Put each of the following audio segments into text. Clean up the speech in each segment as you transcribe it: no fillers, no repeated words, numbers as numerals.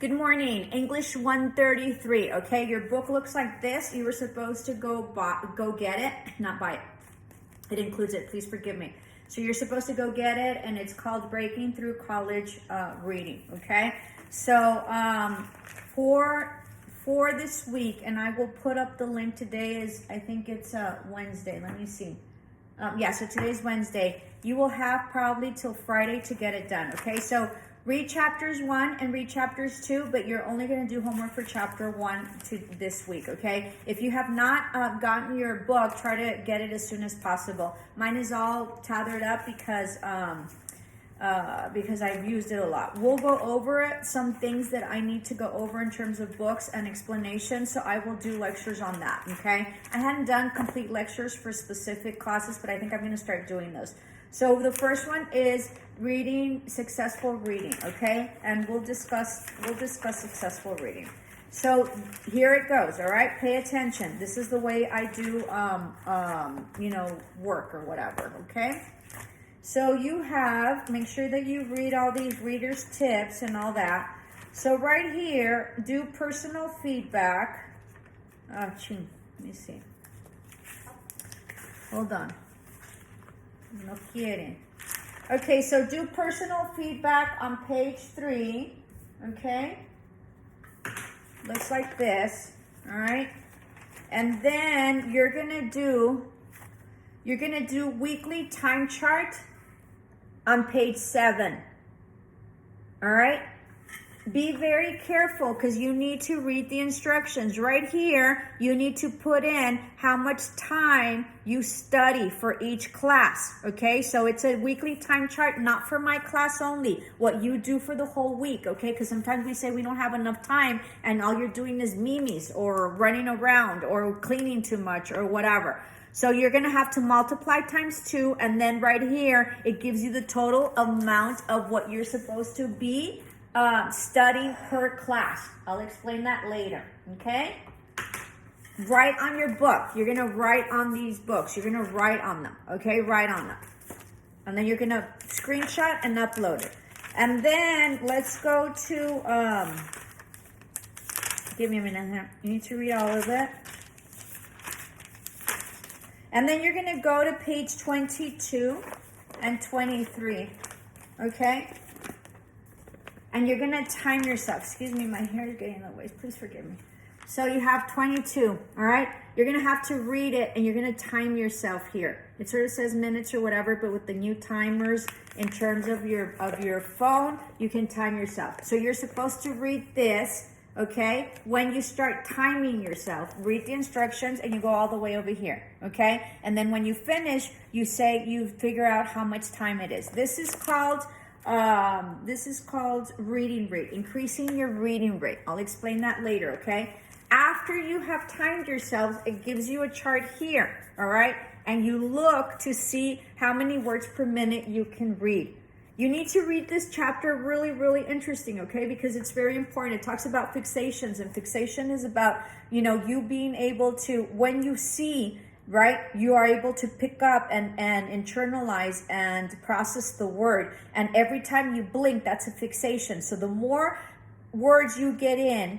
Good morning, English 133, okay? Your book looks like this. You were supposed to go get it, not buy it. It includes it, please forgive me. So you're supposed to go get it, and it's called Breaking Through College Reading, okay? So for this week, and I will put up the link. Today is, I think it's Wednesday, let me see. Yeah, so today's Wednesday. You will have probably till Friday to get it done, okay? So read chapters 1 and read chapters 2, but you're only going to do homework for chapter 1 this week, okay? If you have not gotten your book, try to get it as soon as possible. Mine is all tethered up because I've used it a lot. We'll go over it, some things that I need to go over in terms of books and explanations, so I will do lectures on that, okay? I hadn't done complete lectures for specific classes, but I think I'm going to start doing those. So the first one is reading, successful reading, okay? And we'll discuss successful reading. So here it goes, all right? Pay attention. This is the way I do, work or whatever, okay? So you have, make sure that you read all these readers' tips and all that. So right here, do personal feedback. Let me see. Hold on. No quiere. Okay, so do personal feedback on page 3. Okay? Looks like this. All right? And then you're gonna do weekly time chart on page 7. All right? Be very careful because you need to read the instructions. Right here, you need to put in how much time you study for each class, okay? So it's a weekly time chart, not for my class only, what you do for the whole week, okay? Because sometimes we say we don't have enough time and all you're doing is memes or running around or cleaning too much or whatever. So you're going to have to multiply times 2, and then right here, it gives you the total amount of what you're supposed to be studying per class. I'll explain that later, okay? Write on your book. You're going to write on these books. You're going to write on them, okay? Write on them. And then you're going to screenshot and upload it. And then let's go to, give me a minute here. You need to read all of it. And then you're going to go to page 22 and 23, okay? And you're going to time yourself. Excuse me, my hair is getting in the way. Please forgive me. So you have 22, all right? You're going to have to read it, and you're going to time yourself here. It sort of says minutes or whatever, but with the new timers in terms of your phone, you can time yourself. So you're supposed to read this, okay? When you start timing yourself, read the instructions, and you go all the way over here, okay? And then when you finish, you figure out how much time it is. This is called reading rate, increasing your reading rate. I'll explain that later, okay? After you have timed yourselves, it gives you a chart here, all right? And you look to see how many words per minute you can read. You need to read this chapter really, really interesting, okay? Because it's very important. It talks about fixations, and fixation is about, you being able to, when you see, right, you are able to pick up and internalize and process the word. And every time you blink, that's a fixation. So the more words you get in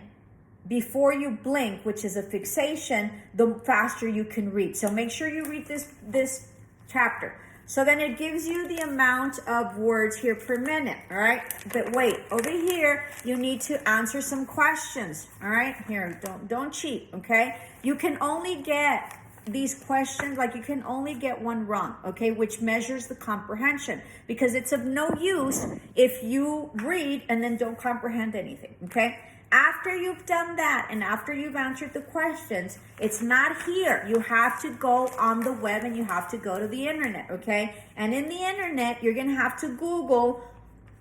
before you blink, which is a fixation, the faster you can read. So make sure you read this chapter. So then it gives you the amount of words here per minute, all right? But wait, over here, you need to answer some questions, all right? Here, don't cheat, okay? You can only get these questions, you can only get one wrong, okay, which measures the comprehension, because it's of no use if you read and then don't comprehend anything, okay? After you've done that and after you've answered the questions, it's not here. You have to go on the web and you have to go to the internet, okay? And in the internet, you're going to have to Google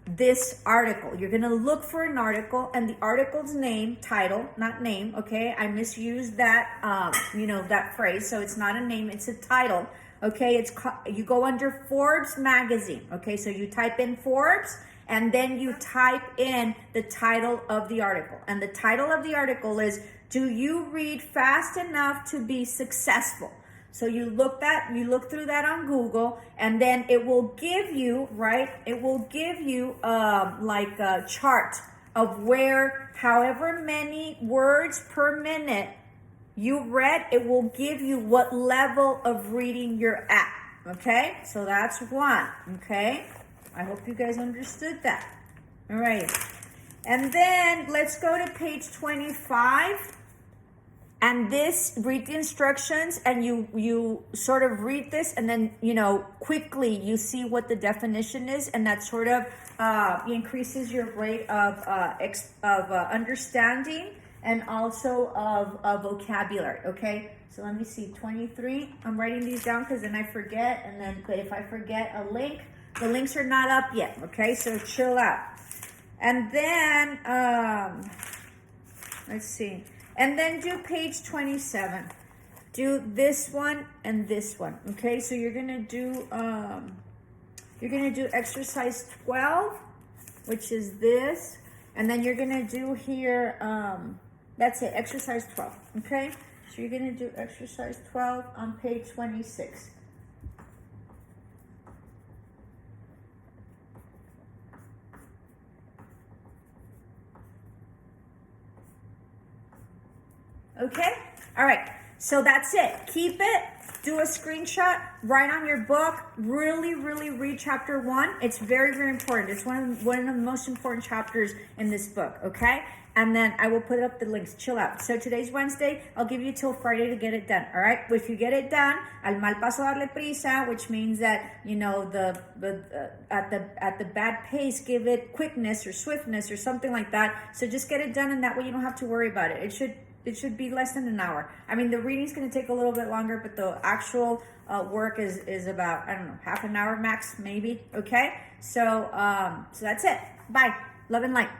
this article. You're going to look for an article, and the article's title, not name, okay? I misused that, that phrase. So it's not a name, it's a title, okay? You go under Forbes magazine, okay? So you type in Forbes, and then you type in the title of the article. And the title of the article is, "Do you read fast enough to be successful?" So you look through that on Google, and then it will give you, right? It will give you like a chart of where however many words per minute you read, it will give you what level of reading you're at. Okay, so that's one. Okay, I hope you guys understood that. All right, and then let's go to page 25. And this, read the instructions, and you sort of read this, and then, you know, quickly you see what the definition is, and that sort of increases your rate of understanding and also of vocabulary, okay? So let me see, 23. I'm writing these down because then I forget, and then but if I forget a link, the links are not up yet, okay? So chill out. And then, let's see. And then do page 27. Do this one and this one. Okay, so you're gonna do exercise 12, which is this, and then you're gonna do here. That's it, exercise 12. Okay, so you're gonna do exercise 12 on page 26. Okay, all right, so that's it. Keep it, do a screenshot, write on your book, really read chapter 1. It's very important. It's one of the most important chapters in this book, okay? And then I will put up the links. Chill out. So today's Wednesday. I'll give you till Friday to get it done, all right? If you get it done, al mal paso darle prisa, which means that, you know, at the bad pace, give it quickness or swiftness or something like that. So just get it done, and that way you don't have to worry about it. It should be less than an hour. I mean, the reading's going to take a little bit longer, but the actual work is about, I don't know, half an hour max, maybe. Okay? So that's it. Bye. Love and light.